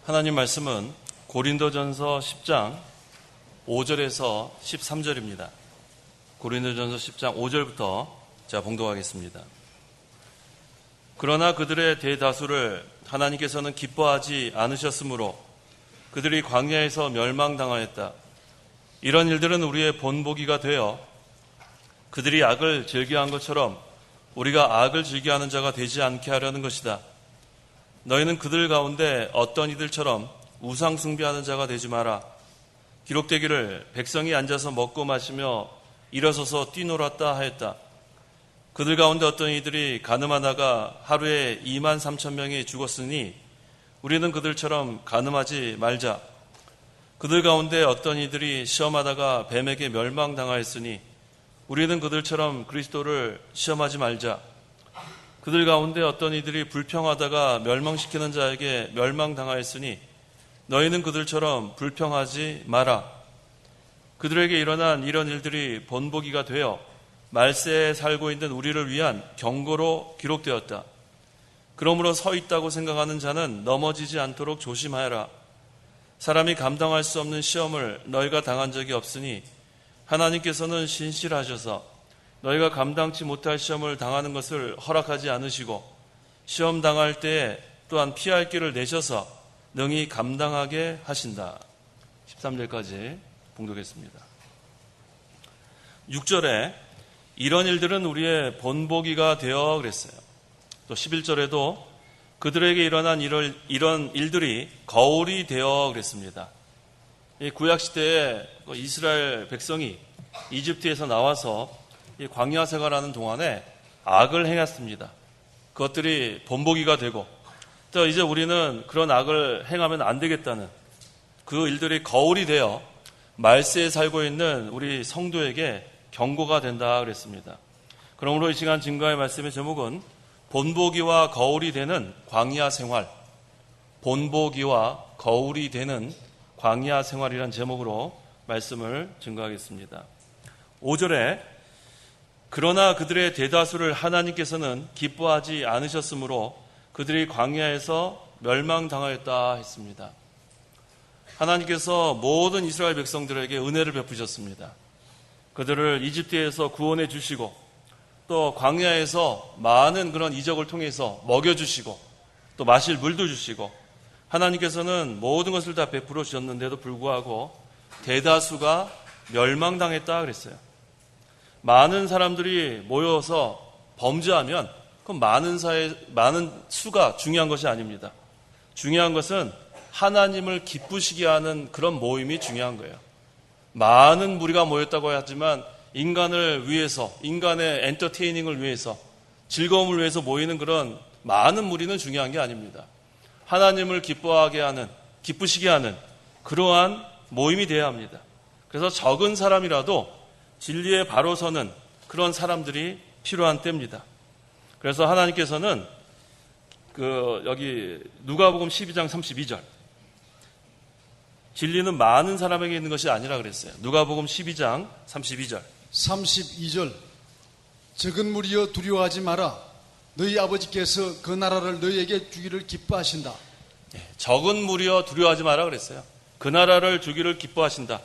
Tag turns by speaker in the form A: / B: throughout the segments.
A: 하나님 말씀은 고린도전서 10장 5절에서 13절입니다. 고린도전서 10장 5절부터 제가 봉독하겠습니다. 그러나 그들의 대다수를 하나님께서는 기뻐하지 않으셨으므로 그들이 광야에서 멸망당하였다. 이런 일들은 우리의 본보기가 되어 그들이 악을 즐겨한 것처럼 우리가 악을 즐겨하는 자가 되지 않게 하려는 것이다. 너희는 그들 가운데 어떤 이들처럼 우상 숭배하는 자가 되지 마라. 기록되기를 백성이 앉아서 먹고 마시며 일어서서 뛰놀았다 하였다. 그들 가운데 어떤 이들이 가늠하다가 하루에 2만 3천 명이 죽었으니 우리는 그들처럼 가늠하지 말자. 그들 가운데 어떤 이들이 시험하다가 뱀에게 멸망당하였으니 우리는 그들처럼 그리스도를 시험하지 말자. 그들 가운데 어떤 이들이 불평하다가 멸망시키는 자에게 멸망당하였으니 너희는 그들처럼 불평하지 마라. 그들에게 일어난 이런 일들이 본보기가 되어 말세에 살고 있는 우리를 위한 경고로 기록되었다. 그러므로 서 있다고 생각하는 자는 넘어지지 않도록 조심하여라. 사람이 감당할 수 없는 시험을 너희가 당한 적이 없으니 하나님께서는 신실하셔서 너희가 감당치 못할 시험을 당하는 것을 허락하지 않으시고 시험 당할 때에 또한 피할 길을 내셔서 능히 감당하게 하신다. 13절까지 봉독했습니다. 6절에 이런 일들은 우리의 본보기가 되어 그랬어요. 또 11절에도 그들에게 일어난 이런 일들이 거울이 되어 그랬습니다. 이 구약시대에 이스라엘 백성이 이집트에서 나와서 이 광야 생활하는 동안에 악을 행했습니다. 그것들이 본보기가 되고 또 이제 우리는 그런 악을 행하면 안 되겠다는 그 일들이 거울이 되어 말세에 살고 있는 우리 성도에게 경고가 된다 그랬습니다. 그러므로 이 시간 증거의 말씀의 제목은 본보기와 거울이 되는 광야 생활, 본보기와 거울이 되는 광야 생활이라는 제목으로 말씀을 증거하겠습니다. 5절에 그러나 그들의 대다수를 하나님께서는 기뻐하지 않으셨으므로 그들이 광야에서 멸망당하였다 했습니다. 하나님께서 모든 이스라엘 백성들에게 은혜를 베푸셨습니다. 그들을 이집트에서 구원해 주시고 또 광야에서 많은 그런 이적을 통해서 먹여주시고 또 마실 물도 주시고 하나님께서는 모든 것을 다 베풀어 주셨는데도 불구하고 대다수가 멸망당했다 그랬어요. 많은 사람들이 모여서 범죄하면 그 많은 수가 중요한 것이 아닙니다. 중요한 것은 하나님을 기쁘시게 하는 그런 모임이 중요한 거예요. 많은 무리가 모였다고 하지만 인간을 위해서, 인간의 엔터테이닝을 위해서, 즐거움을 위해서 모이는 그런 많은 무리는 중요한 게 아닙니다. 하나님을 기뻐하게 하는, 기쁘시게 하는 그러한 모임이 되어야 합니다. 그래서 적은 사람이라도 진리에 바로 서는 그런 사람들이 필요한 때입니다. 그래서 하나님께서는 여기 누가복음 12장 32절 진리는 많은 사람에게 있는 것이 아니라 그랬어요. 누가복음 12장 32절
B: 적은 무리여 두려워하지 마라. 너희 아버지께서 그 나라를 너희에게 주기를 기뻐하신다.
A: 적은 무리여 두려워하지 마라 그랬어요. 그 나라를 주기를 기뻐하신다.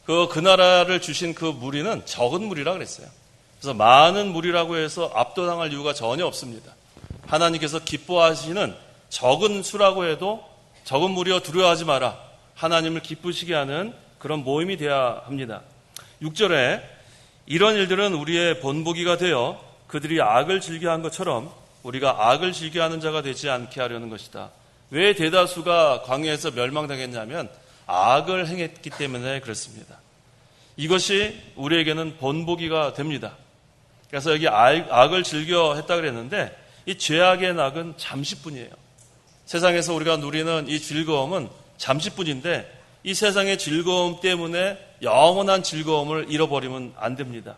A: 그 나라를 주신 그 무리는 적은 무리라 그랬어요. 그래서 많은 무리라고 해서 압도당할 이유가 전혀 없습니다. 하나님께서 기뻐하시는 적은 수라고 해도 적은 무리여 두려워하지 마라. 하나님을 기쁘시게 하는 그런 모임이 되어야 합니다. 6절에 이런 일들은 우리의 본보기가 되어 그들이 악을 즐겨한 것처럼 우리가 악을 즐겨하는 자가 되지 않게 하려는 것이다. 왜 대다수가 광야에서 멸망당했냐면 악을 행했기 때문에 그렇습니다. 이것이 우리에게는 본보기가 됩니다. 그래서 여기 악을 즐겨 했다 그랬는데 이 죄악의 낙은 잠시뿐이에요. 세상에서 우리가 누리는 이 즐거움은 잠시뿐인데 이 세상의 즐거움 때문에 영원한 즐거움을 잃어버리면 안 됩니다.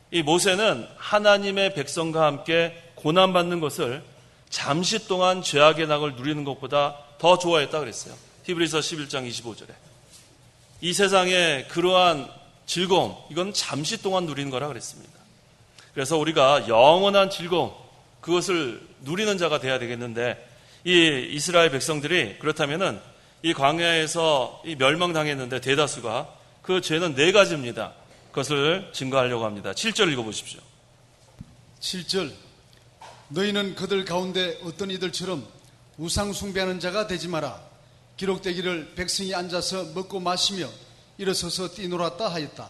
A: 이 모세는 하나님의 백성과 함께 고난받는 것을 잠시 동안 죄악의 낙을 누리는 것보다 더 좋아했다 그랬어요. 히브리서 11장 25절에. 이 세상의 그러한 즐거움, 이건 잠시 동안 누리는 거라 그랬습니다. 그래서 우리가 영원한 즐거움, 그것을 누리는 자가 돼야 되겠는데 이 이스라엘 백성들이 그렇다면은 이 광야에서 이 멸망당했는데 대다수가 그 죄는 4가지입니다. 그것을 증거하려고 합니다. 7절 읽어보십시오.
B: 7절 너희는 그들 가운데 어떤 이들처럼 우상 숭배하는 자가 되지 마라. 기록되기를 백성이 앉아서 먹고 마시며 일어서서 뛰놀았다 하였다.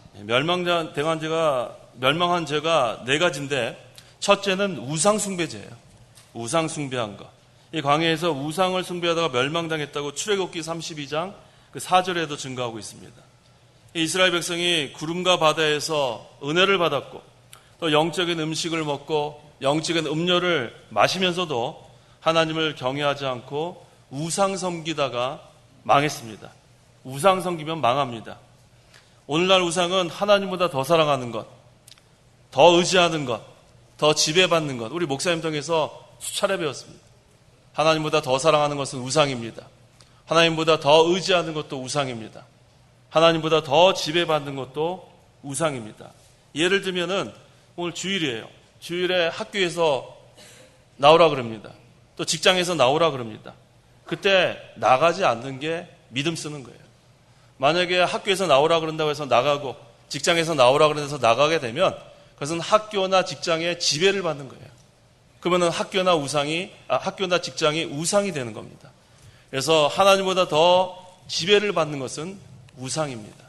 A: 멸망한 죄가 4가지인데 첫째는 우상 숭배죄예요. 우상 숭배한 것. 이 광야에서 우상을 숭배하다가 멸망당했다고 출애굽기 32장 그 4절에도 증거하고 있습니다. 이스라엘 백성이 구름과 바다에서 은혜를 받았고 또 영적인 음식을 먹고 영적인 음료를 마시면서도 하나님을 경외하지 않고 우상 섬기다가 망했습니다. 우상 섬기면 망합니다. 오늘날 우상은 하나님보다 더 사랑하는 것, 더 의지하는 것, 더 지배받는 것. 우리 목사님 통해서 수차례 배웠습니다. 하나님보다 더 사랑하는 것은 우상입니다. 하나님보다 더 의지하는 것도 우상입니다. 하나님보다 더 지배받는 것도 우상입니다. 예를 들면은 오늘 주일이에요. 주일에 학교에서 나오라 그럽니다. 또 직장에서 나오라 그럽니다. 그때 나가지 않는 게 믿음 쓰는 거예요. 만약에 학교에서 나오라 그런다고 해서 나가고 직장에서 나오라 그래서 나가게 되면 그것은 학교나 직장의 지배를 받는 거예요. 그러면 학교나 직장이 우상이 되는 겁니다. 그래서 하나님보다 더 지배를 받는 것은 우상입니다.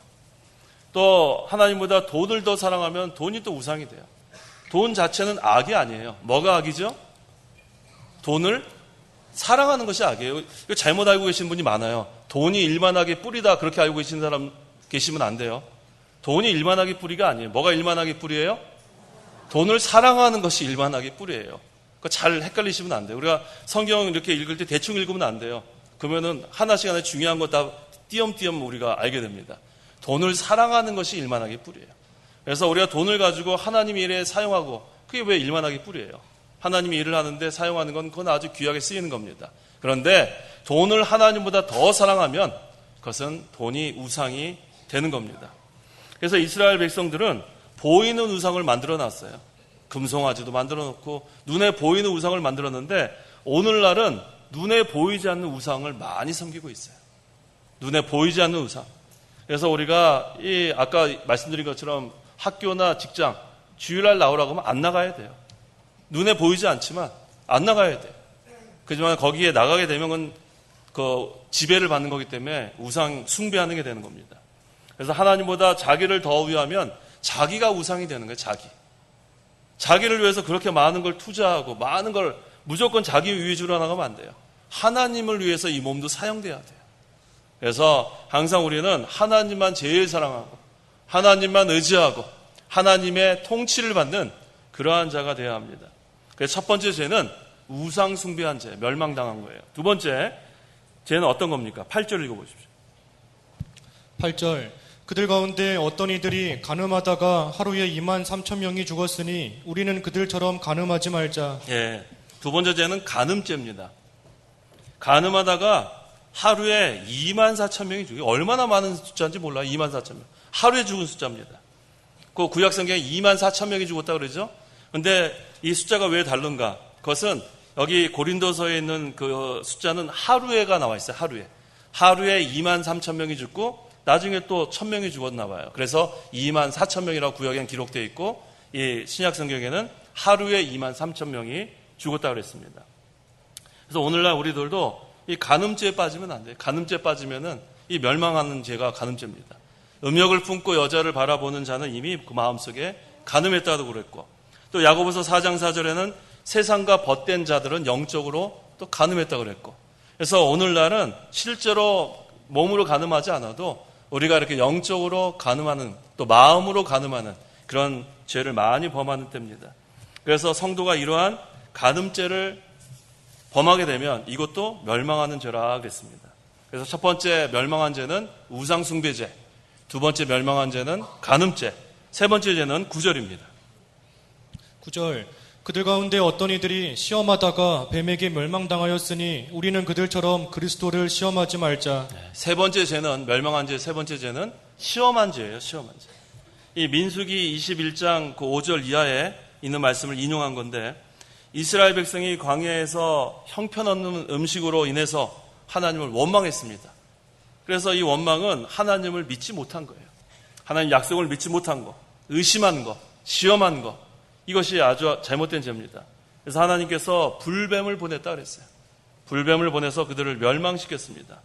A: 또 하나님보다 돈을 더 사랑하면 돈이 또 우상이 돼요. 돈 자체는 악이 아니에요. 뭐가 악이죠? 돈을 사랑하는 것이 악이에요. 이거 잘못 알고 계신 분이 많아요. 돈이 일만하게 뿌리다 그렇게 알고 계시는 사람 계시면 안 돼요. 돈이 일만하게 뿌리가 아니에요. 뭐가 일만하게 뿌리예요? 돈을 사랑하는 것이 일만하게 뿌리예요. 그거 잘 헷갈리시면 안 돼요. 우리가 성경 이렇게 읽을 때 대충 읽으면 안 돼요. 그러면은 하나씩 하나 중요한 거 다 띄엄띄엄 우리가 알게 됩니다. 돈을 사랑하는 것이 일만하게 뿌리예요. 그래서 우리가 돈을 가지고 하나님 일에 사용하고 그게 왜 일만하게 뿌리예요? 하나님이 일을 하는데 사용하는 건 그건 아주 귀하게 쓰이는 겁니다. 그런데 돈을 하나님보다 더 사랑하면 그것은 돈이 우상이 되는 겁니다. 그래서 이스라엘 백성들은 보이는 우상을 만들어 놨어요. 금송아지도 만들어 놓고 눈에 보이는 우상을 만들었는데 오늘날은 눈에 보이지 않는 우상을 많이 섬기고 있어요. 눈에 보이지 않는 우상. 그래서 우리가 아까 말씀드린 것처럼 학교나 직장 주일날 나오라고 하면 안 나가야 돼요. 눈에 보이지 않지만 안 나가야 돼요. 그렇지만 거기에 나가게 되면 그 지배를 받는 거기 때문에 우상 숭배하는 게 되는 겁니다. 그래서 하나님보다 자기를 더 위하면 자기가 우상이 되는 거예요. 자기를 위해서 그렇게 많은 걸 투자하고 많은 걸 무조건 자기 위주로 나가면 안 돼요. 하나님을 위해서 이 몸도 사용돼야 돼요. 그래서 항상 우리는 하나님만 제일 사랑하고 하나님만 의지하고 하나님의 통치를 받는 그러한 자가 되어야 합니다. 그래서 첫 번째 죄는 우상 숭배한 죄, 멸망당한 거예요. 두 번째 죄는 어떤 겁니까? 8절 읽어보십시오.
C: 8절 그들 가운데 어떤 이들이 가늠하다가 하루에 23,000명이 죽었으니 우리는 그들처럼 가늠하지 말자.
A: 예, 두 번째 죄는 간음죄입니다. 간음하다가 하루에 24,000명이 죽어요. 얼마나 많은 숫자인지 몰라요. 24,000명. 하루에 죽은 숫자입니다. 그 구약성경에 24,000명이 죽었다고 그러죠. 근데 이 숫자가 왜 다른가? 그것은 여기 고린도서에 있는 그 숫자는 하루에가 나와 있어요. 하루에 23,000명이 죽고 나중에 또 1,000명이 죽었나 봐요. 그래서 24,000명이라고 구약에는 기록되어 있고 이 신약성경에는 하루에 23,000명이 죽었다고 그랬습니다. 그래서 오늘날 우리들도 이 간음죄에 빠지면 안 돼요. 간음죄에 빠지면은 이 멸망하는 죄가 간음죄입니다. 음욕을 품고 여자를 바라보는 자는 이미 그 마음속에 간음했다고 그랬고 또 야고보서 4장 4절에는 세상과 벗된 자들은 영적으로 또 간음했다고 그랬고 그래서 오늘날은 실제로 몸으로 간음하지 않아도 우리가 이렇게 영적으로 간음하는 또 마음으로 간음하는 그런 죄를 많이 범하는 때입니다. 그래서 성도가 이러한 간음죄를 범하게 되면 이것도 멸망하는 죄라 그랬습니다. 그래서 첫 번째 멸망한 죄는 우상숭배죄, 두 번째 멸망한 죄는 간음죄, 세 번째 죄는 9절입니다.
C: 9절 그들 가운데 어떤 이들이 시험하다가 뱀에게 멸망당하였으니 우리는 그들처럼 그리스도를 시험하지 말자.
A: 세 번째 죄는 멸망한 죄, 세 번째 죄는 시험한 죄예요. 시험한 죄. 이 민수기 21장 그 5절 이하에 있는 말씀을 인용한 건데 이스라엘 백성이 광야에서 형편없는 음식으로 인해서 하나님을 원망했습니다. 그래서 이 원망은 하나님을 믿지 못한 거예요. 하나님 약속을 믿지 못한 거, 의심한 거, 시험한 거, 이것이 아주 잘못된 죄입니다. 그래서 하나님께서 불뱀을 보냈다 그랬어요. 불뱀을 보내서 그들을 멸망시켰습니다.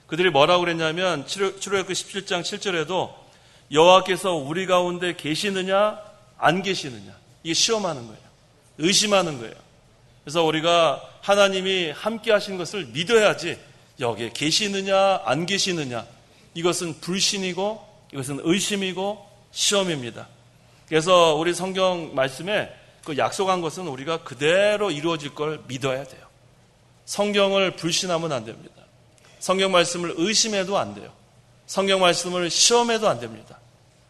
A: 그들이 뭐라고 그랬냐면 출애굽기 17장 7절에도 여호와께서 우리 가운데 계시느냐 안 계시느냐, 이게 시험하는 거예요. 의심하는 거예요. 그래서 우리가 하나님이 함께 하신 것을 믿어야지 여기에 계시느냐 안 계시느냐, 이것은 불신이고 이것은 의심이고 시험입니다. 그래서 우리 성경 말씀에 그 약속한 것은 우리가 그대로 이루어질 걸 믿어야 돼요. 성경을 불신하면 안 됩니다. 성경 말씀을 의심해도 안 돼요. 성경 말씀을 시험해도 안 됩니다.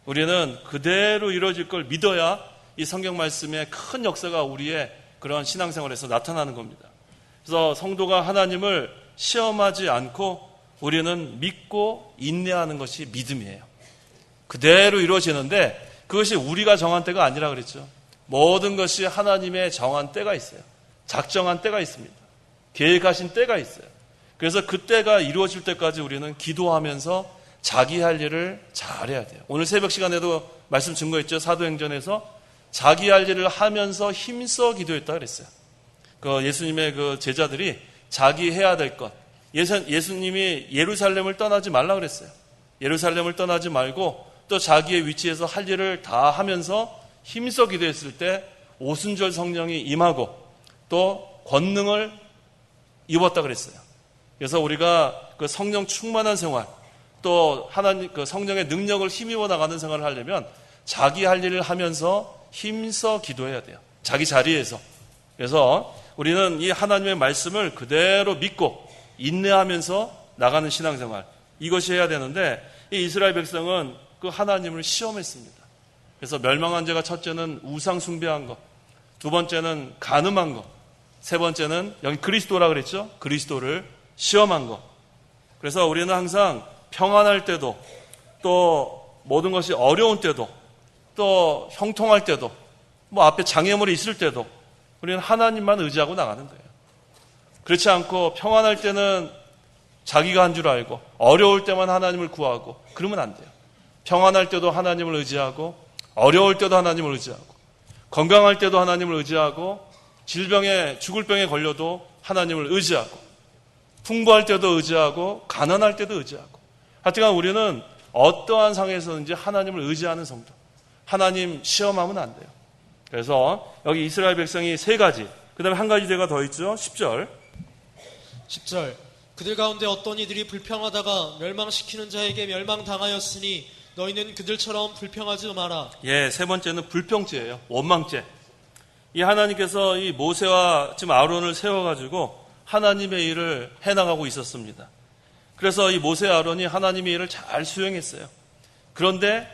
A: 우리는 그대로 이루어질 걸 믿어야 이 성경 말씀의 큰 역사가 우리의 그런 신앙생활에서 나타나는 겁니다. 그래서 성도가 하나님을 시험하지 않고 우리는 믿고 인내하는 것이 믿음이에요. 그대로 이루어지는데 그것이 우리가 정한 때가 아니라 그랬죠. 모든 것이 하나님의 정한 때가 있어요. 작정한 때가 있습니다. 계획하신 때가 있어요. 그래서 그 때가 이루어질 때까지 우리는 기도하면서 자기 할 일을 잘해야 돼요. 오늘 새벽 시간에도 말씀 증거했죠. 사도행전에서 자기 할 일을 하면서 힘써 기도했다 그랬어요. 그 예수님의 그 제자들이 자기 해야 될 것, 예수님이 예루살렘을 떠나지 말라 그랬어요. 예루살렘을 떠나지 말고 또 자기의 위치에서 할 일을 다 하면서 힘써 기도했을 때 오순절 성령이 임하고 또 권능을 입었다 그랬어요. 그래서 우리가 그 성령 충만한 생활, 또 하나님 그 성령의 능력을 힘입어 나가는 생활을 하려면 자기 할 일을 하면서 힘써 기도해야 돼요. 자기 자리에서. 그래서 우리는 이 하나님의 말씀을 그대로 믿고 인내하면서 나가는 신앙생활, 이것이 해야 되는데 이 이스라엘 백성은 그 하나님을 시험했습니다. 그래서 멸망한 죄가 첫째는 우상 숭배한 것, 두 번째는 간음한 것, 세 번째는 여기 그리스도라 그랬죠. 그리스도를 시험한 것. 그래서 우리는 항상 평안할 때도, 또 모든 것이 어려운 때도, 또 형통할 때도, 뭐 앞에 장애물이 있을 때도 우리는 하나님만 의지하고 나가는 거예요. 그렇지 않고 평안할 때는 자기가 한 줄 알고 어려울 때만 하나님을 구하고 그러면 안 돼요. 평안할 때도 하나님을 의지하고, 어려울 때도 하나님을 의지하고, 건강할 때도 하나님을 의지하고, 질병에 죽을 병에 걸려도 하나님을 의지하고, 풍부할 때도 의지하고, 가난할 때도 의지하고, 하여튼간 우리는 어떠한 상황에서든지 하나님을 의지하는 성도, 하나님 시험하면 안 돼요. 그래서 여기 이스라엘 백성이 세 가지, 그 다음에 한 가지 죄가 더 있죠. 10절
D: 그들 가운데 어떤 이들이 불평하다가 멸망시키는 자에게 멸망당하였으니 너희는 그들처럼 불평하지 마라.
A: 예, 세 번째는 불평죄예요. 원망죄. 이 하나님께서 이 모세와 지금 아론을 세워가지고 하나님의 일을 해나가고 있었습니다. 그래서 이 모세 아론이 하나님의 일을 잘 수행했어요. 그런데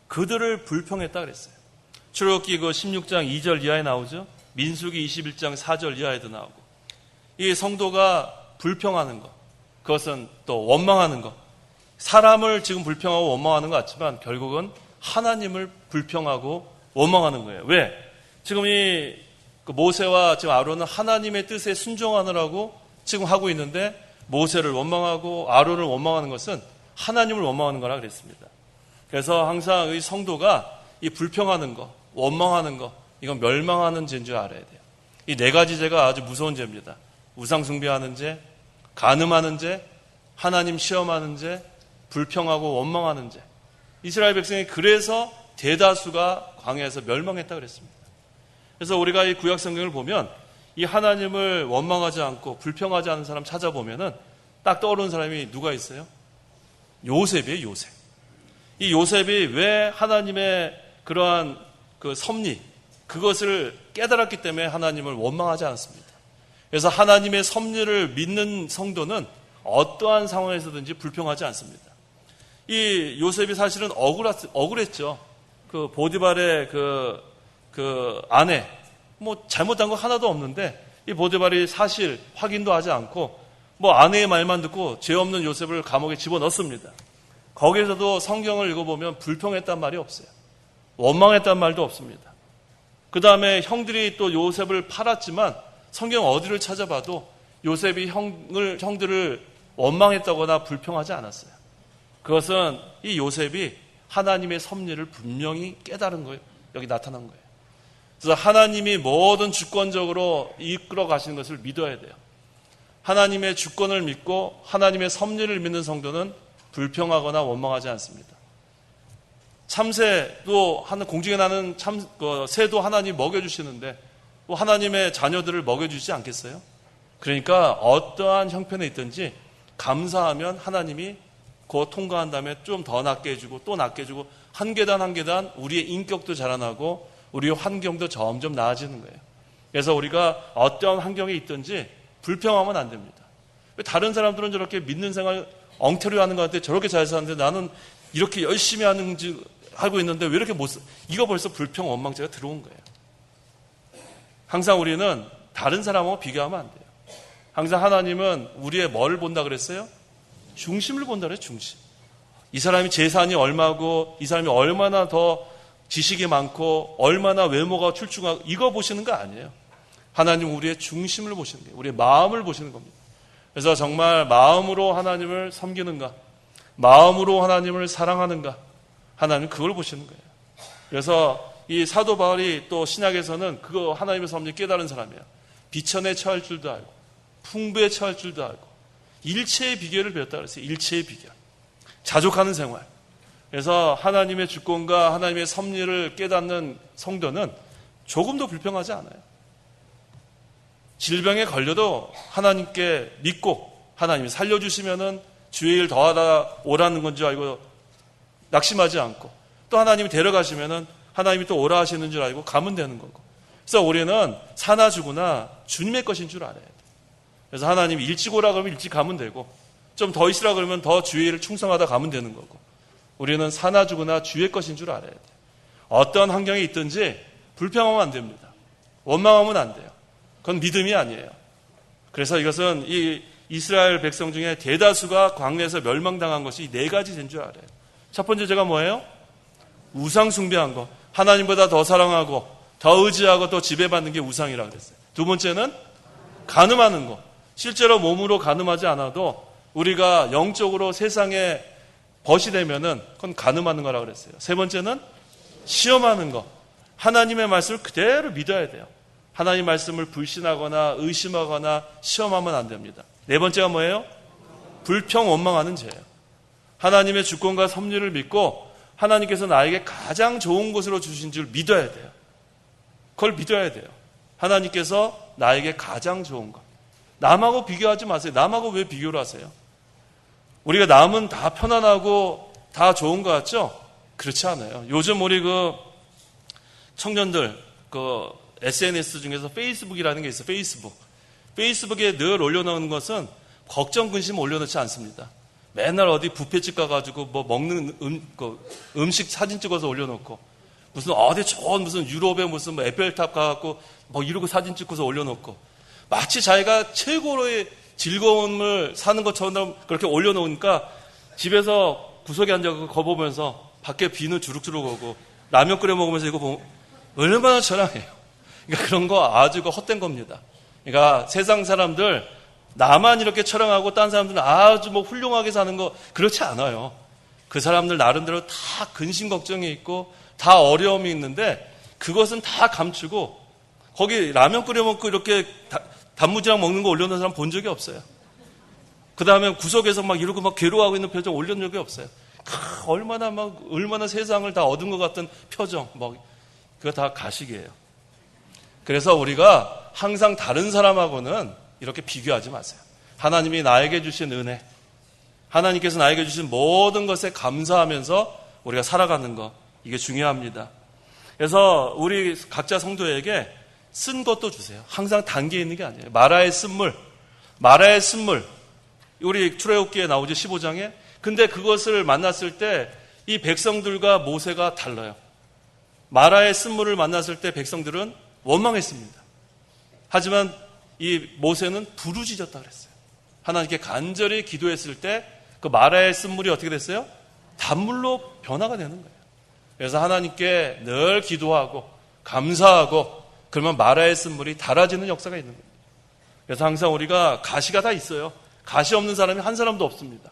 A: 그들을 불평했다 그랬어요. 출애굽기 그 16장 2절 이하에 나오죠. 민수기 21장 4절 이하에도 나오고. 이 성도가 불평하는 것, 그것은 또 원망하는 것, 사람을 지금 불평하고 원망하는 것 같지만 결국은 하나님을 불평하고 원망하는 거예요. 왜? 지금 이 모세와 지금 아론은 하나님의 뜻에 순종하느라고 지금 하고 있는데 모세를 원망하고 아론을 원망하는 것은 하나님을 원망하는 거라 그랬습니다. 그래서 항상 이 성도가 이 불평하는 것, 원망하는 것, 이건 멸망하는 죄인 줄 알아야 돼요. 이 네 가지 죄가 아주 무서운 죄입니다. 우상 숭배하는 죄, 간음하는 죄, 하나님 시험하는 죄, 불평하고 원망하는 죄. 이스라엘 백성이 그래서 대다수가 광야에서 멸망했다 그랬습니다. 그래서 우리가 이 구약 성경을 보면 이 하나님을 원망하지 않고 불평하지 않은 사람 찾아보면은 딱 떠오르는 사람이 누가 있어요? 요셉이에요, 요셉. 이 요셉이 왜 하나님의 그러한 그 섭리, 그것을 깨달았기 때문에 하나님을 원망하지 않았습니다. 그래서 하나님의 섭리를 믿는 성도는 어떠한 상황에서든지 불평하지 않습니다. 이 요셉이 사실은 억울했죠. 그 보디발의 그 아내, 뭐 잘못한 거 하나도 없는데 이 보디발이 사실 확인도 하지 않고 뭐 아내의 말만 듣고 죄 없는 요셉을 감옥에 집어넣습니다. 거기에서도 성경을 읽어보면 불평했단 말이 없어요. 원망했단 말도 없습니다. 그 다음에 형들이 또 요셉을 팔았지만 성경 어디를 찾아봐도 요셉이 형들을 원망했다거나 불평하지 않았어요. 그것은 이 요셉이 하나님의 섭리를 분명히 깨달은 거예요. 여기 나타난 거예요. 그래서 하나님이 모든 주권적으로 이끌어 가시는 것을 믿어야 돼요. 하나님의 주권을 믿고 하나님의 섭리를 믿는 성도는 불평하거나 원망하지 않습니다. 참새도 공중에 나는 새도 하나님 먹여주시는데 또 하나님의 자녀들을 먹여주지 않겠어요? 그러니까 어떠한 형편에 있든지 감사하면 하나님이 그거 통과한 다음에 좀 더 낫게 해주고 또 낫게 해주고 한 계단 한 계단 우리의 인격도 자라나고 우리의 환경도 점점 나아지는 거예요. 그래서 우리가 어떠한 환경에 있든지 불평하면 안 됩니다. 왜 다른 사람들은 저렇게 믿는 생활 엉터리 하는 것 같아 저렇게 잘 사는데 나는 이렇게 열심히 하고 있는데 왜 이렇게 못 사? 이거 벌써 불평 원망죄가 들어온 거예요. 항상 우리는 다른 사람하고 비교하면 안 돼요. 항상 하나님은 우리의 뭘 본다 그랬어요? 중심을 본다 그래요. 중심. 이 사람이 재산이 얼마고 이 사람이 얼마나 더 지식이 많고 얼마나 외모가 출중하고 이거 보시는 거 아니에요. 하나님은 우리의 중심을 보시는 거예요. 우리의 마음을 보시는 겁니다. 그래서 정말 마음으로 하나님을 섬기는가, 마음으로 하나님을 사랑하는가, 하나님은 그걸 보시는 거예요. 그래서 이 사도 바울이 또 신약에서는 그거 하나님의 섭리 깨달은 사람이에요. 비천에 처할 줄도 알고 풍부에 처할 줄도 알고 일체의 비결을 배웠다 그랬어요. 일체의 비결. 자족하는 생활. 그래서 하나님의 주권과 하나님의 섭리를 깨닫는 성도는 조금도 불평하지 않아요. 질병에 걸려도 하나님께 믿고 하나님이 살려주시면은 주의 일 더하다 오라는 건 줄 알고 낙심하지 않고 또 하나님이 데려가시면은 하나님이 또 오라 하시는 줄 알고 가면 되는 거고. 그래서 우리는 사나 죽으나 주님의 것인 줄 알아야 돼요. 그래서 하나님이 일찍 오라 그러면 일찍 가면 되고 좀 더 있으라 그러면 더 주의 일을 충성하다 가면 되는 거고 우리는 사나 죽으나 주의 것인 줄 알아야 돼요. 어떤 환경에 있든지 불평하면 안 됩니다. 원망하면 안 돼요. 그건 믿음이 아니에요. 그래서 이것은 이 이스라엘 백성 중에 대다수가 광야에서 멸망당한 것이 네 가지 된 줄 알아요. 첫 번째가 뭐예요? 우상 숭배한 거. 하나님보다 더 사랑하고 더 의지하고 또 지배받는 게 우상이라고 그랬어요. 두 번째는 간음하는 거. 실제로 몸으로 간음하지 않아도 우리가 영적으로 세상에 벗이 되면은 그건 간음하는 거라고 그랬어요. 세 번째는 시험하는 거. 하나님의 말씀을 그대로 믿어야 돼요. 하나님 말씀을 불신하거나 의심하거나 시험하면 안 됩니다. 네 번째가 뭐예요? 불평 원망하는 죄예요. 하나님의 주권과 섭리를 믿고 하나님께서 나에게 가장 좋은 것으로 주신 줄 믿어야 돼요. 그걸 믿어야 돼요. 하나님께서 나에게 가장 좋은 것. 남하고 비교하지 마세요. 남하고 왜 비교를 하세요? 우리가 남은 다 편안하고 다 좋은 것 같죠? 그렇지 않아요. 요즘 우리 청년들 SNS 중에서 페이스북이라는 게 있어요. 페이스북에 늘 올려놓은 것은 걱정 근심 올려놓지 않습니다. 맨날 어디 뷔페집 가가지고 뭐 먹는 음식 사진 찍어서 올려놓고 무슨 어디 좋은 무슨 유럽에 무슨 뭐 에펠탑 가갖고 뭐 이러고 사진 찍고서 올려놓고 마치 자기가 최고로의 즐거움을 사는 것처럼 그렇게 올려놓으니까 집에서 구석에 앉아서 거 보면서 밖에 비는 주룩주룩 오고 라면 끓여 먹으면서 이거 보면 얼마나 처량해요. 그러니까 그런 거 아주 헛된 겁니다. 그러니까 세상 사람들 나만 이렇게 처량하고 딴 사람들은 아주 뭐 훌륭하게 사는 거 그렇지 않아요. 그 사람들 나름대로 다 근심 걱정이 있고 다 어려움이 있는데 그것은 다 감추고 거기 라면 끓여 먹고 이렇게 단무지랑 먹는 거 올려놓은 사람 본 적이 없어요. 그 다음에 구석에서 막 이러고 막 괴로워하고 있는 표정 올려놓은 적이 없어요. 얼마나 세상을 다 얻은 것 같은 표정, 그거 다 가식이에요. 그래서 우리가 항상 다른 사람하고는 이렇게 비교하지 마세요. 하나님이 나에게 주신 은혜, 하나님께서 나에게 주신 모든 것에 감사하면서 우리가 살아가는 것, 이게 중요합니다. 그래서 우리 각자 성도에게 쓴 것도 주세요. 항상 담겨 있는 게 아니에요. 마라의 쓴물. 우리 출애굽기에 나오죠, 15장에. 근데 그것을 만났을 때 이 백성들과 모세가 달라요. 마라의 쓴물을 만났을 때 백성들은 원망했습니다. 하지만 이 모세는 부르짖었다 그랬어요. 하나님께 간절히 기도했을 때 그 마라의 쓴물이 어떻게 됐어요? 단물로 변화가 되는 거예요. 그래서 하나님께 늘 기도하고 감사하고 그러면 마라의 쓴물이 달아지는 역사가 있는 겁니다. 그래서 항상 우리가 가시가 다 있어요. 가시 없는 사람이 한 사람도 없습니다.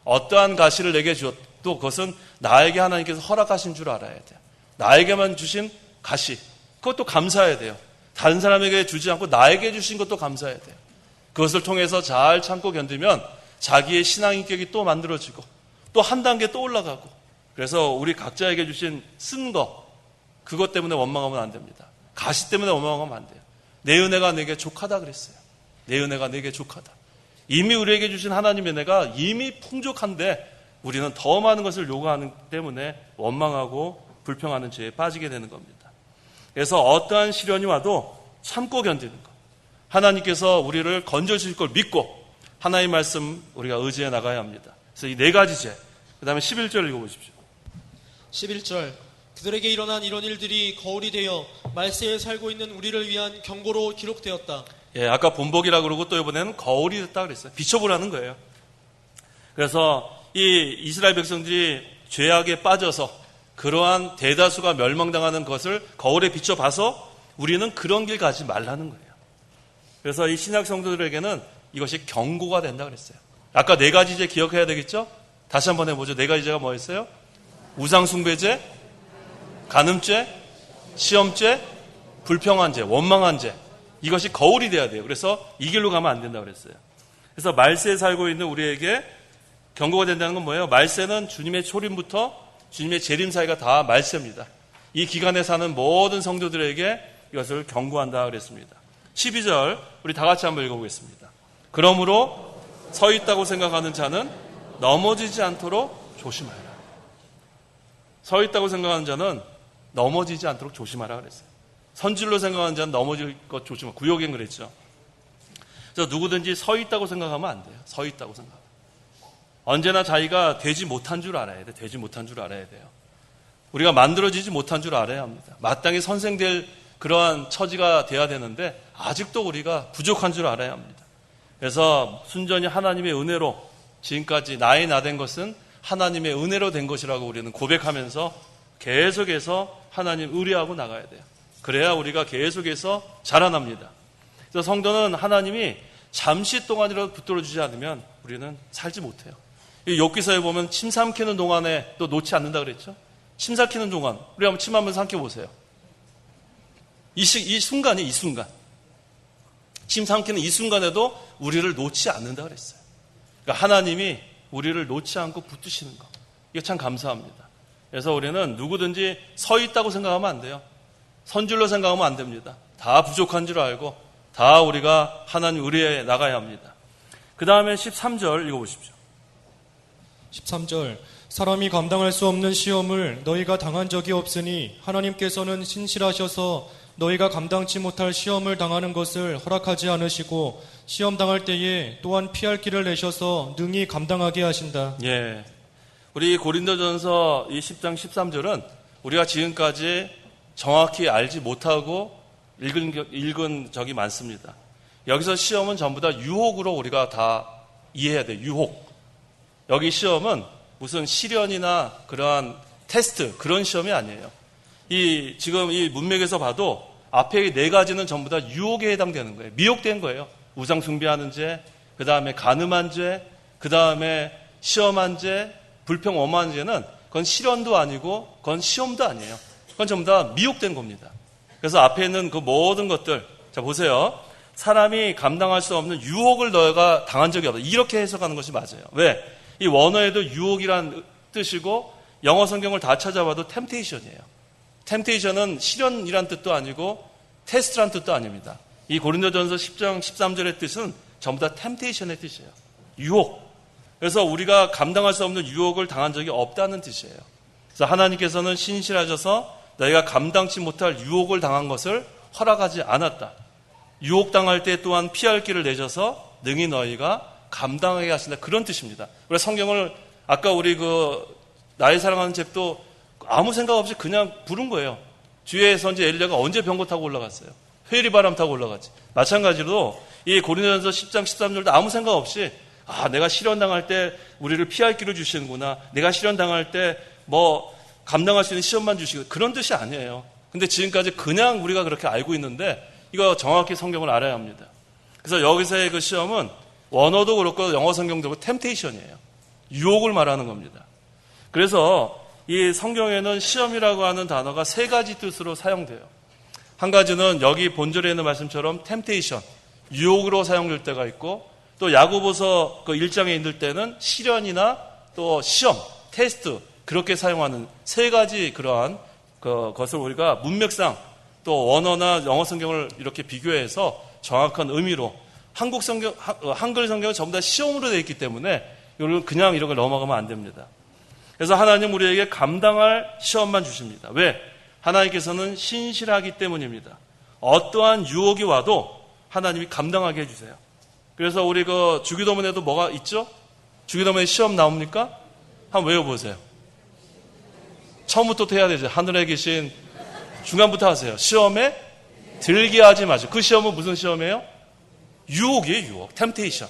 A: 어떠한 가시를 내게 주었도 그것은 나에게 하나님께서 허락하신 줄 알아야 돼요. 나에게만 주신 가시, 그것도 감사해야 돼요. 다른 사람에게 주지 않고 나에게 주신 것도 감사해야 돼요. 그것을 통해서 잘 참고 견디면 자기의 신앙 인격이 또 만들어지고 또 한 단계 또 올라가고, 그래서 우리 각자에게 주신 쓴 거, 그것 때문에 원망하면 안 됩니다. 가시 때문에 원망하면 안 돼요. 내 은혜가 내게 족하다 그랬어요. 내 은혜가 내게 족하다. 이미 우리에게 주신 하나님의 은혜가 이미 풍족한데 우리는 더 많은 것을 요구하는 때문에 원망하고 불평하는 죄에 빠지게 되는 겁니다. 그래서 어떠한 시련이 와도 참고 견디는 것, 하나님께서 우리를 건져주실 걸 믿고 하나님의 말씀 우리가 의지해 나가야 합니다. 그래서 이 네 가지 죄, 그 다음에 11절 읽어보십시오.
D: 11절 그들에게 일어난 이런 일들이 거울이 되어 말세에 살고 있는 우리를 위한 경고로 기록되었다.
A: 예, 아까 본보기라 그러고 또 이번에는 거울이 됐다 그랬어요. 비춰보라는 거예요. 그래서 이 이스라엘 백성들이 죄악에 빠져서 그러한 대다수가 멸망당하는 것을 거울에 비춰봐서 우리는 그런 길 가지 말라는 거예요. 그래서 이 신약 성도들에게는 이것이 경고가 된다 그랬어요. 아까 네 가지 죄 기억해야 되겠죠? 다시 한번 해보죠. 네 가지 죄가 뭐였어요? 우상숭배죄, 간음죄, 시험죄, 불평한 죄, 원망한 죄. 이것이 거울이 돼야 돼요. 그래서 이 길로 가면 안 된다고 그랬어요. 그래서 말세에 살고 있는 우리에게 경고가 된다는 건 뭐예요? 말세는 주님의 초림부터 주님의 재림 사이가 다 말세입니다. 이 기간에 사는 모든 성도들에게 이것을 경고한다 그랬습니다. 12절 우리 다 같이 한번 읽어보겠습니다. 그러므로 서 있다고 생각하는 자는 넘어지지 않도록 조심하라. 서 있다고 생각하는 자는 넘어지지 않도록 조심하라 그랬어요. 선질로 생각하는 자는 넘어질 것 조심하라. 구역엔 그랬죠. 그래서 누구든지 서 있다고 생각하면 안 돼요. 서 있다고 생각하면. 언제나 자기가 되지 못한 줄 알아야 돼. 되지 못한 줄 알아야 돼요. 우리가 만들어지지 못한 줄 알아야 합니다. 마땅히 선생될 그러한 처지가 돼야 되는데 아직도 우리가 부족한 줄 알아야 합니다. 그래서 순전히 하나님의 은혜로 지금까지 나의 나 된 것은 하나님의 은혜로 된 것이라고 우리는 고백하면서 계속해서 하나님 의뢰하고 나가야 돼요. 그래야 우리가 계속해서 자라납니다. 그래서 성도는 하나님이 잠시 동안이라도 붙들어 주지 않으면 우리는 살지 못해요. 이 욥기서에 보면 침 삼키는 동안에 또 놓지 않는다 그랬죠. 침 삼키는 동안 우리 한번 침 한번 삼켜 보세요. 이 순간이 이 순간. 침 삼키는 이 순간에도 우리를 놓지 않는다 그랬어요. 그러니까 하나님이 우리를 놓지 않고 붙드시는 거. 이게 참 감사합니다. 그래서 우리는 누구든지 서 있다고 생각하면 안 돼요. 선줄로 생각하면 안 됩니다. 다 부족한 줄 알고 다 우리가 하나님 의뢰에 나가야 합니다. 그 다음에 13절 읽어보십시오.
C: 13절 사람이 감당할 수 없는 시험을 너희가 당한 적이 없으니 하나님께서는 신실하셔서 너희가 감당치 못할 시험을 당하는 것을 허락하지 않으시고 시험 당할 때에 또한 피할 길을 내셔서 능히 감당하게 하신다.
A: 예, 우리 고린도전서 이 10장 13절은 우리가 지금까지 정확히 알지 못하고 읽은 적이 많습니다. 여기서 시험은 전부 다 유혹으로 우리가 다 이해해야 돼요. 유혹. 여기 시험은 무슨 시련이나 그러한 테스트 그런 시험이 아니에요. 지금 이 문맥에서 봐도 앞에 네 가지는 전부 다 유혹에 해당되는 거예요. 미혹된 거예요. 우상 숭배하는 죄, 그 다음에 간음한 죄, 그 다음에 시험한 죄, 불평 원망한 죄는 그건 시련도 아니고 그건 시험도 아니에요. 그건 전부 다 미혹된 겁니다. 그래서 앞에 있는 그 모든 것들, 자 보세요. 사람이 감당할 수 없는 유혹을 너희가 당한 적이 없다. 이렇게 해석하는 것이 맞아요. 왜? 이 원어에도 유혹이란 뜻이고 영어 성경을 다 찾아봐도 템테이션이에요. 템테이션은 시련이란 뜻도 아니고 테스트란 뜻도 아닙니다. 이 고린도전서 10장 13절의 뜻은 전부 다 템테이션의 뜻이에요. 유혹. 그래서 우리가 감당할 수 없는 유혹을 당한 적이 없다는 뜻이에요. 그래서 하나님께서는 신실하셔서 너희가 감당치 못할 유혹을 당한 것을 허락하지 않았다. 유혹당할 때 또한 피할 길을 내셔서 능히 너희가 감당하게 하신다. 그런 뜻입니다. 우리가 성경을 아까 우리 나의 사랑하는 잽도 아무 생각 없이 그냥 부른 거예요. 주의 선지 엘리야가 언제 병거 타고 올라갔어요? 회리바람 타고 올라갔지. 마찬가지로 이 고린도전서 10장 13절도 아무 생각 없이 내가 시련당할 때 우리를 피할 길을 주시는구나. 내가 시련당할 때 감당할 수 있는 시험만 주시고 그런 뜻이 아니에요. 근데 지금까지 그냥 우리가 그렇게 알고 있는데 이거 정확히 성경을 알아야 합니다. 그래서 여기서의 그 시험은 원어도 그렇고 영어 성경도 그렇고 템테이션이에요. 유혹을 말하는 겁니다. 그래서 이 성경에는 시험이라고 하는 단어가 세 가지 뜻으로 사용돼요. 한 가지는 여기 본절에 있는 말씀처럼 템테이션, 유혹으로 사용될 때가 있고, 또 야고보서 그 1장에 있을 때는 시련이나 또 시험, 테스트, 그렇게 사용하는 세 가지 그러한 것을 우리가 문맥상 또 원어나 영어 성경을 이렇게 비교해서 정확한 의미로, 한글 성경은 전부 다 시험으로 되어 있기 때문에 이걸 그냥 이런 걸 넘어가면 안 됩니다. 그래서 하나님 우리에게 감당할 시험만 주십니다. 왜? 하나님께서는 신실하기 때문입니다. 어떠한 유혹이 와도 하나님이 감당하게 해주세요. 그래서 우리 그 주기도문에도 뭐가 있죠? 주기도문에 시험 나옵니까? 한번 외워보세요. 처음부터 해야 되죠. 하늘에 계신, 중간부터 하세요. 시험에 들게 하지 마시고. 그 시험은 무슨 시험이에요? 유혹이에요, 유혹. 템테이션.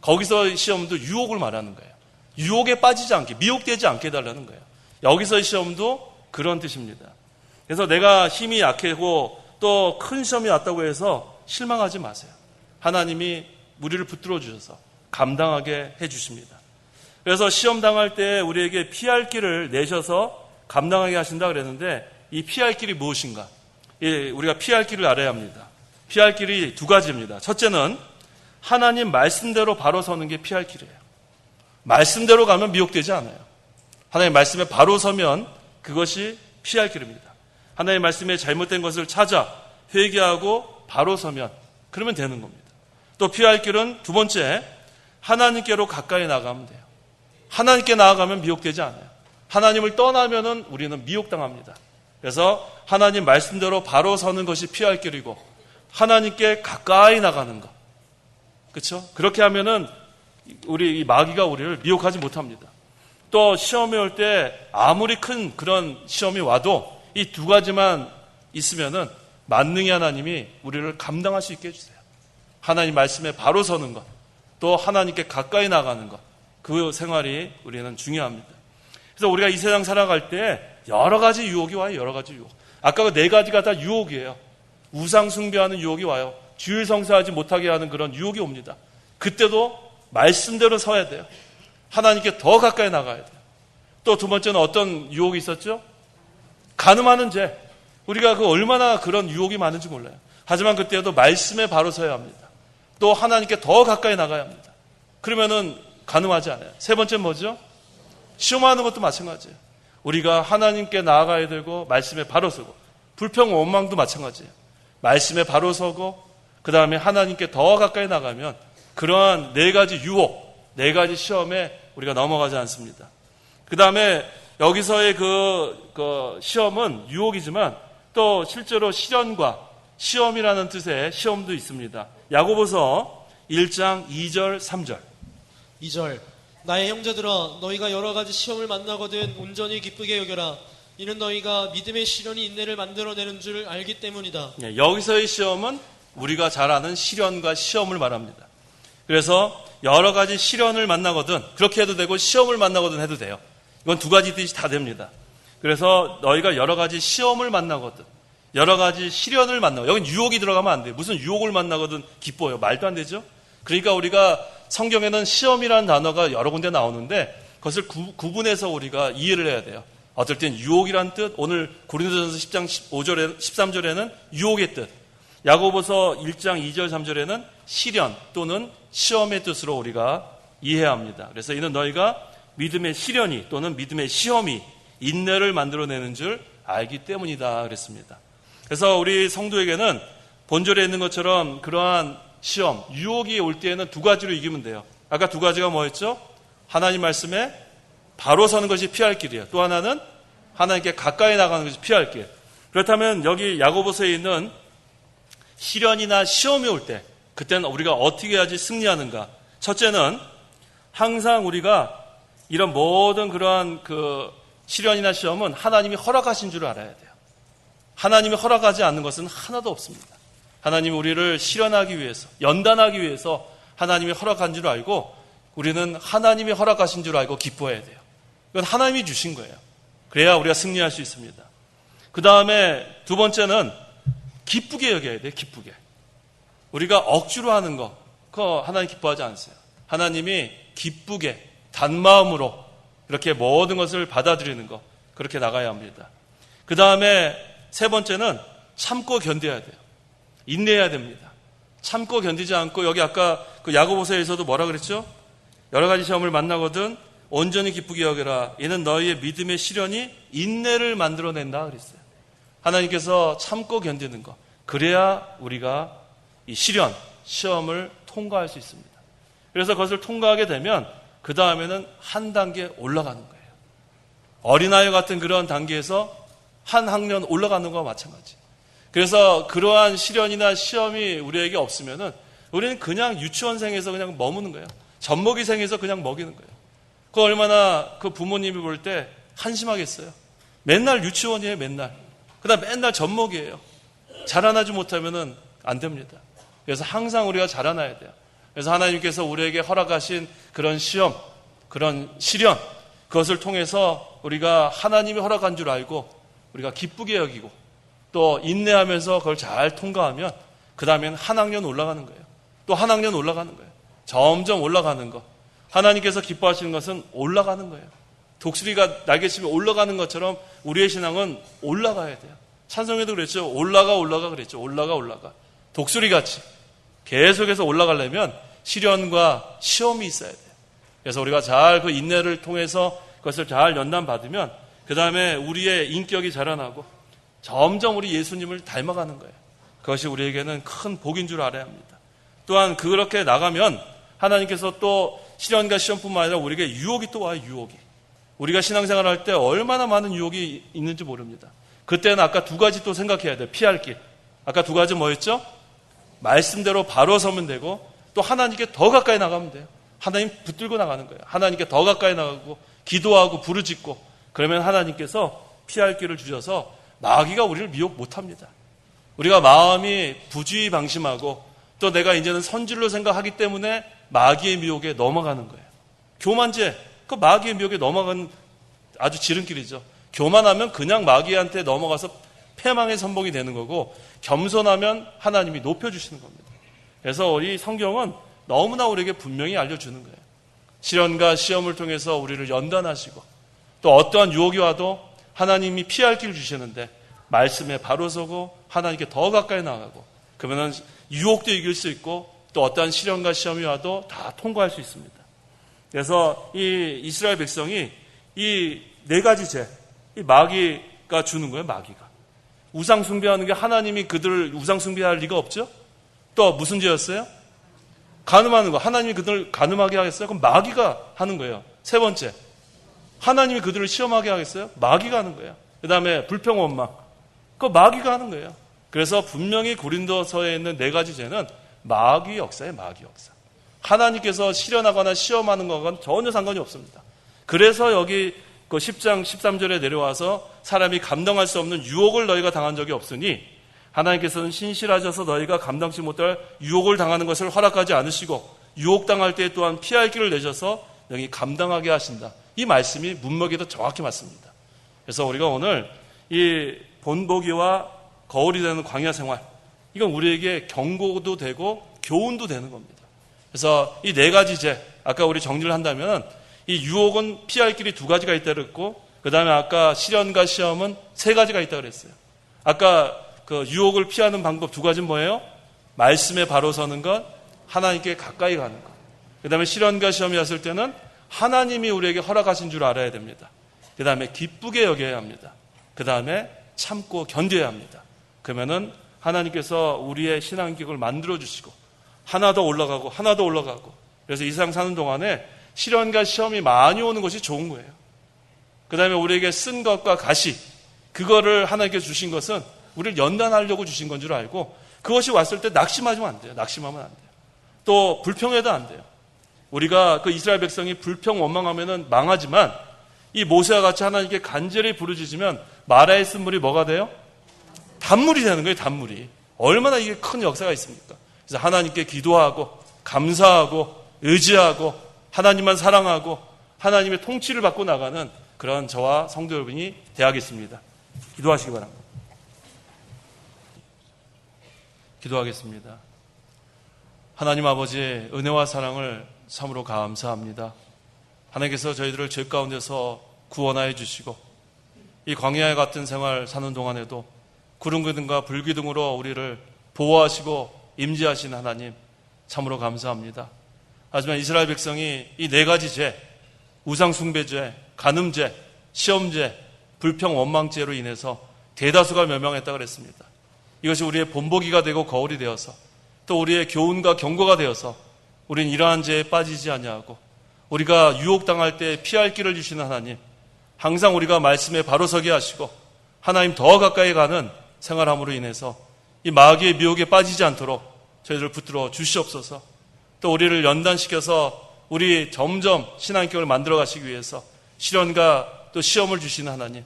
A: 거기서 시험도 유혹을 말하는 거예요. 유혹에 빠지지 않게, 미혹되지 않게 해달라는 거예요. 여기서의 시험도 그런 뜻입니다. 그래서 내가 힘이 약하고 또 큰 시험이 왔다고 해서 실망하지 마세요. 하나님이 우리를 붙들어 주셔서 감당하게 해주십니다. 그래서 시험 당할 때 우리에게 피할 길을 내셔서 감당하게 하신다 그랬는데, 이 피할 길이 무엇인가? 우리가 피할 길을 알아야 합니다. 피할 길이 두 가지입니다. 첫째는 하나님 말씀대로 바로 서는 게 피할 길이에요. 말씀대로 가면 미혹되지 않아요. 하나님 말씀에 바로 서면 그것이 피할 길입니다. 하나님 말씀에 잘못된 것을 찾아 회개하고 바로 서면 그러면 되는 겁니다. 또 피할 길은 두 번째, 하나님께로 가까이 나가면 돼요. 하나님께 나아가면 미혹되지 않아요. 하나님을 떠나면은 우리는 미혹당합니다. 그래서 하나님 말씀대로 바로 서는 것이 피할 길이고, 하나님께 가까이 나가는 것. 그렇죠? 그렇게 하면은 우리 이 마귀가 우리를 미혹하지 못합니다. 또 시험이 올 때 아무리 큰 그런 시험이 와도 이 두 가지만 있으면은 만능히 하나님이 우리를 감당할 수 있게 해주세요. 하나님 말씀에 바로 서는 것, 또 하나님께 가까이 나가는 것, 그 생활이 우리는 중요합니다. 그래서 우리가 이 세상 살아갈 때 여러 가지 유혹이 와요. 여러 가지 유혹. 아까 그 네 가지가 다 유혹이에요. 우상 숭배하는 유혹이 와요. 주일 성사하지 못하게 하는 그런 유혹이 옵니다. 그때도 말씀대로 서야 돼요. 하나님께 더 가까이 나가야 돼요. 또 두 번째는 어떤 유혹이 있었죠? 간음하는 죄. 우리가 그 얼마나 그런 유혹이 많은지 몰라요. 하지만 그때도 말씀에 바로 서야 합니다. 또 하나님께 더 가까이 나가야 합니다. 그러면은 간음하지 않아요. 세 번째는 뭐죠? 시험하는 것도 마찬가지예요. 우리가 하나님께 나아가야 되고 말씀에 바로 서고, 불평 원망도 마찬가지예요. 말씀에 바로 서고 그 다음에 하나님께 더 가까이 나가면 그러한 네 가지 유혹, 네 가지 시험에 우리가 넘어가지 않습니다. 그 다음에 여기서의 그 시험은 유혹이지만 또 실제로 시련과 시험이라는 뜻의 시험도 있습니다. 야고보서 1장 2절 3절.
D: 2절. 나의 형제들아, 너희가 여러 가지 시험을 만나거든 온전히 기쁘게 여겨라. 이는 너희가 믿음의 시련이 인내를 만들어내는 줄 알기 때문이다.
A: 여기서의 시험은 우리가 잘 아는 시련과 시험을 말합니다. 그래서 여러 가지 시련을 만나거든, 그렇게 해도 되고 시험을 만나거든 해도 돼요. 이건 두 가지 뜻이 다 됩니다. 그래서 너희가 여러 가지 시험을 만나거든, 여러 가지 시련을 만나고, 여긴 유혹이 들어가면 안 돼요. 무슨 유혹을 만나거든 기뻐요. 말도 안 되죠? 그러니까 우리가 성경에는 시험이라는 단어가 여러 군데 나오는데 그것을 구분해서 우리가 이해를 해야 돼요. 어떨 땐 유혹이란 뜻, 오늘 고린도전서 10장 15절에, 13절에는 유혹의 뜻, 야고보서 1장 2절 3절에는 시련 또는 시험의 뜻으로 우리가 이해해야 합니다. 그래서 이는 너희가 믿음의 시련이 또는 믿음의 시험이 인내를 만들어내는 줄 알기 때문이다 그랬습니다. 그래서 우리 성도에게는 본절에 있는 것처럼 그러한 시험, 유혹이 올 때에는 두 가지로 이기면 돼요. 아까 두 가지가 뭐였죠? 하나님 말씀에 바로 서는 것이 피할 길이에요. 또 하나는 하나님께 가까이 나가는 것이 피할 길. 그렇다면 여기 야고보서에 있는 시련이나 시험이 올 때 그때는 우리가 어떻게 해야지 승리하는가? 첫째는 항상 우리가 이런 모든 그러한 그 시련이나 시험은 하나님이 허락하신 줄 알아야 돼요. 하나님이 허락하지 않는 것은 하나도 없습니다. 하나님이 우리를 실현하기 위해서, 연단하기 위해서 하나님이 허락한 줄 알고 우리는 하나님이 허락하신 줄 알고 기뻐해야 돼요. 이건 하나님이 주신 거예요. 그래야 우리가 승리할 수 있습니다. 그 다음에 두 번째는 기쁘게 여겨야 돼요. 기쁘게. 우리가 억지로 하는 거, 그거 하나님 기뻐하지 않으세요. 하나님이 기쁘게 단마음으로 이렇게 모든 것을 받아들이는 거, 그렇게 나가야 합니다. 그 다음에 세 번째는 참고 견뎌야 돼요. 인내해야 됩니다. 참고 견디지 않고, 여기 아까 그 야고보서에서도 뭐라 그랬죠? 여러 가지 시험을 만나거든 온전히 기쁘게 여겨라. 이는 너희의 믿음의 시련이 인내를 만들어낸다 그랬어요. 하나님께서 참고 견디는 거, 그래야 우리가 이 시험을 통과할 수 있습니다. 그래서 그것을 통과하게 되면 그 다음에는 한 단계 올라가는 거예요. 어린아이 같은 그런 단계에서 한 학년 올라가는 거와 마찬가지. 그래서 그러한 시련이나 시험이 우리에게 없으면은 우리는 그냥 유치원생에서 그냥 머무는 거예요. 젖먹이생에서 그냥 먹이는 거예요. 그 얼마나 그 부모님이 볼 때 한심하겠어요. 맨날 유치원이에요, 맨날. 그다음 맨날 젖먹이에요. 자라나지 못하면은 안 됩니다. 그래서 항상 우리가 자라나야 돼요. 그래서 하나님께서 우리에게 허락하신 그런 시험, 그런 시련, 그것을 통해서 우리가 하나님이 허락한 줄 알고 우리가 기쁘게 여기고 또 인내하면서 그걸 잘 통과하면 그 다음에는 한 학년 올라가는 거예요. 또 한 학년 올라가는 거예요. 점점 올라가는 거. 하나님께서 기뻐하시는 것은 올라가는 거예요. 독수리가 날개치며 올라가는 것처럼 우리의 신앙은 올라가야 돼요. 찬송에도 그랬죠. 올라가 그랬죠. 올라가. 독수리같이 계속해서 올라가려면 시련과 시험이 있어야 돼요. 그래서 우리가 잘 그 인내를 통해서 그것을 잘 연단받으면 그 다음에 우리의 인격이 자라나고 점점 우리 예수님을 닮아가는 거예요. 그것이 우리에게는 큰 복인 줄 알아야 합니다. 또한 그렇게 나가면 하나님께서 또 시련과 시험뿐만 아니라 우리에게 유혹이 또 와요. 유혹이. 우리가 신앙생활 할 때 얼마나 많은 유혹이 있는지 모릅니다. 그때는 아까 두 가지 또 생각해야 돼요. 피할 길. 아까 두 가지 뭐였죠? 말씀대로 바로 서면 되고 또 하나님께 더 가까이 나가면 돼요. 하나님 붙들고 나가는 거예요. 하나님께 더 가까이 나가고 기도하고 부르짖고 그러면 하나님께서 피할 길을 주셔서 마귀가 우리를 미혹 못합니다. 우리가 마음이 부주의방심하고 또 내가 이제는 선질로 생각하기 때문에 마귀의 미혹에 넘어가는 거예요. 교만죄, 그 마귀의 미혹에 넘어가는 아주 지름길이죠. 교만하면 그냥 마귀한테 넘어가서 패망의 선봉이 되는 거고 겸손하면 하나님이 높여주시는 겁니다. 그래서 우리 성경은 너무나 우리에게 분명히 알려주는 거예요. 시련과 시험을 통해서 우리를 연단하시고 또 어떠한 유혹이 와도 하나님이 피할 길을 주시는데 말씀에 바로 서고 하나님께 더 가까이 나가고 그러면 유혹도 이길 수 있고 또 어떠한 시련과 시험이 와도 다 통과할 수 있습니다. 그래서 이 이스라엘 백성이 이 네 가지 죄, 이 마귀가 주는 거예요. 마귀가. 우상 숭배하는 게 하나님이 그들을 우상 숭배할 리가 없죠. 또 무슨 죄였어요? 간음하는 거. 하나님이 그들을 간음하게 하겠어요? 그럼 마귀가 하는 거예요. 세 번째, 하나님이 그들을 시험하게 하겠어요? 마귀가 하는 거예요. 그 다음에 불평 원망. 그거 마귀가 하는 거예요. 그래서 분명히 고린도서에 있는 네 가지 죄는 마귀 역사예요. 마귀 역사. 하나님께서 시련하거나 시험하는 것과는 전혀 상관이 없습니다. 그래서 여기 그 10장 13절에 내려와서 사람이 감당할 수 없는 유혹을 너희가 당한 적이 없으니 하나님께서는 신실하셔서 너희가 감당치 못할 유혹을 당하는 것을 허락하지 않으시고 유혹당할 때 또한 피할 길을 내셔서 너희 감당하게 하신다. 이 말씀이 문맥에도 정확히 맞습니다. 그래서 우리가 오늘 이 본보기와 거울이 되는 광야 생활, 이건 우리에게 경고도 되고 교훈도 되는 겁니다. 그래서 이 네 가지 죄, 아까 우리 정리를 한다면 이 유혹은 피할 길이 두 가지가 있다 그랬고 그 다음에 아까 시련과 시험은 세 가지가 있다 그랬어요. 아까 그 유혹을 피하는 방법 두 가지는 뭐예요? 말씀에 바로 서는 것, 하나님께 가까이 가는 것. 그 다음에 시련과 시험이 왔을 때는 하나님이 우리에게 허락하신 줄 알아야 됩니다. 그 다음에 기쁘게 여겨야 합니다. 그 다음에 참고 견뎌야 합니다. 그러면은 하나님께서 우리의 신앙기를 만들어주시고 하나 더 올라가고 하나 더 올라가고 그래서 이 세상 사는 동안에 시련과 시험이 많이 오는 것이 좋은 거예요. 그 다음에 우리에게 쓴 것과 가시, 그거를 하나님께서 주신 것은 우리를 연단하려고 주신 건 줄 알고 그것이 왔을 때 낙심하면 안 돼요. 낙심하면 안 돼요. 또 불평해도 안 돼요. 우리가 그 이스라엘 백성이 불평 원망하면은 망하지만 이 모세와 같이 하나님께 간절히 부르짖으면 마라의 쓴물이 뭐가 돼요? 단물이 되는 거예요. 단물이. 얼마나 이게 큰 역사가 있습니까? 그래서 하나님께 기도하고 감사하고 의지하고 하나님만 사랑하고 하나님의 통치를 받고 나가는 그런 저와 성도 여러분이 되어야겠습니다. 기도하시기 바랍니다. 기도하겠습니다. 하나님 아버지, 은혜와 사랑을 참으로 감사합니다. 하나님께서 저희들을 죄 가운데서 구원하여 주시고 이 광야 같은 생활 사는 동안에도 구름 기둥과 불 기둥으로 우리를 보호하시고 임재하신 하나님 참으로 감사합니다. 하지만 이스라엘 백성이 이 네 가지 죄, 우상숭배죄, 간음죄, 시험죄, 불평 원망죄로 인해서 대다수가 멸망했다 그랬습니다. 이것이 우리의 본보기가 되고 거울이 되어서 또 우리의 교훈과 경고가 되어서 우린 이러한 죄에 빠지지 아니하고 우리가 유혹당할 때 피할 길을 주시는 하나님, 항상 우리가 말씀에 바로 서게 하시고 하나님 더 가까이 가는 생활함으로 인해서 이 마귀의 미혹에 빠지지 않도록 저희들을 붙들어 주시옵소서. 또 우리를 연단시켜서 우리 점점 신앙격을 만들어 가시기 위해서 시련과 또 시험을 주시는 하나님,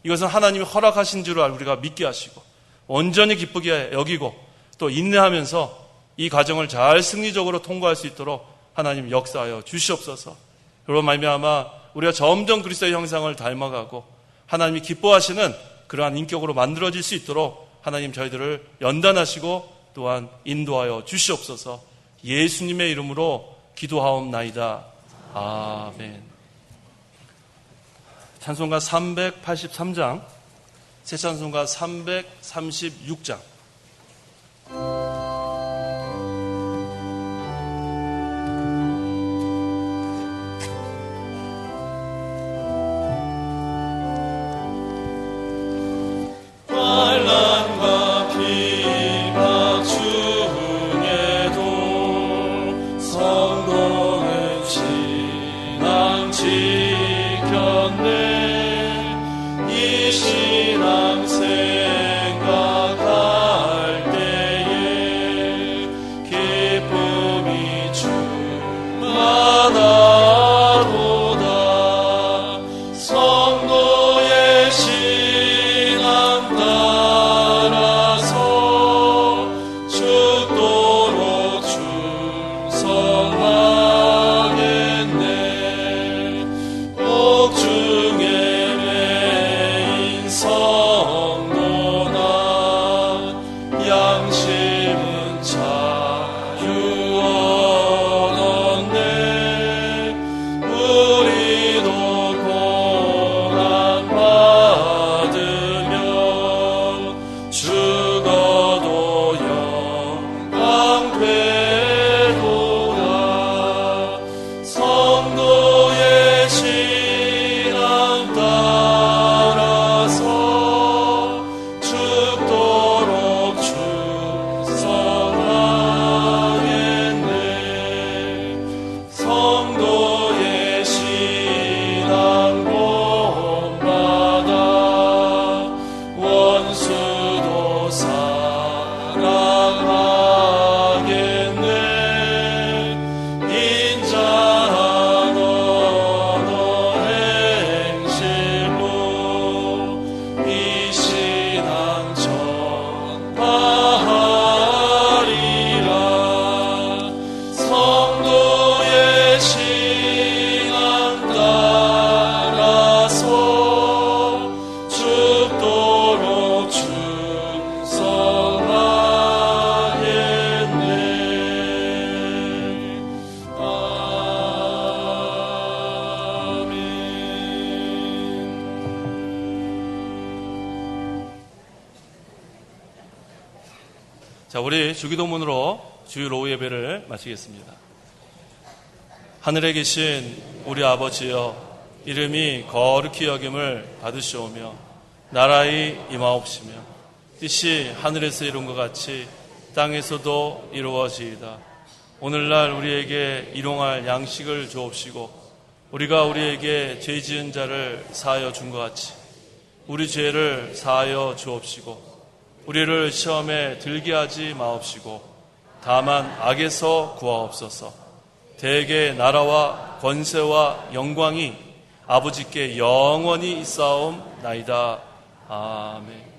A: 이것은 하나님이 허락하신 줄 우리가 믿게 하시고 온전히 기쁘게 여기고 또 인내하면서 이 과정을 잘 승리적으로 통과할 수 있도록 하나님 역사하여 주시옵소서. 그로 말미암아 우리가 점점 그리스도의 형상을 닮아가고 하나님이 기뻐하시는 그러한 인격으로 만들어질 수 있도록 하나님 저희들을 연단하시고 또한 인도하여 주시옵소서. 예수님의 이름으로 기도하옵나이다. 아멘. 찬송가 383장, 새 찬송가 336장. 자, 우리 주기도문으로 주일 오후 예배를 마치겠습니다. 하늘에 계신 우리 아버지여, 이름이 거룩히 여김을 받으시오며 나라의 임하옵시며 뜻이 하늘에서 이룬 것 같이 땅에서도 이루어지이다. 오늘날 우리에게 일용할 양식을 주옵시고 우리가 우리에게 죄 지은 자를 사하여 준 것 같이 우리 죄를 사하여 주옵시고 우리를 시험에 들게 하지 마옵시고 다만 악에서 구하옵소서. 대개 나라와 권세와 영광이 아버지께 영원히 있사옵나이다. 아멘.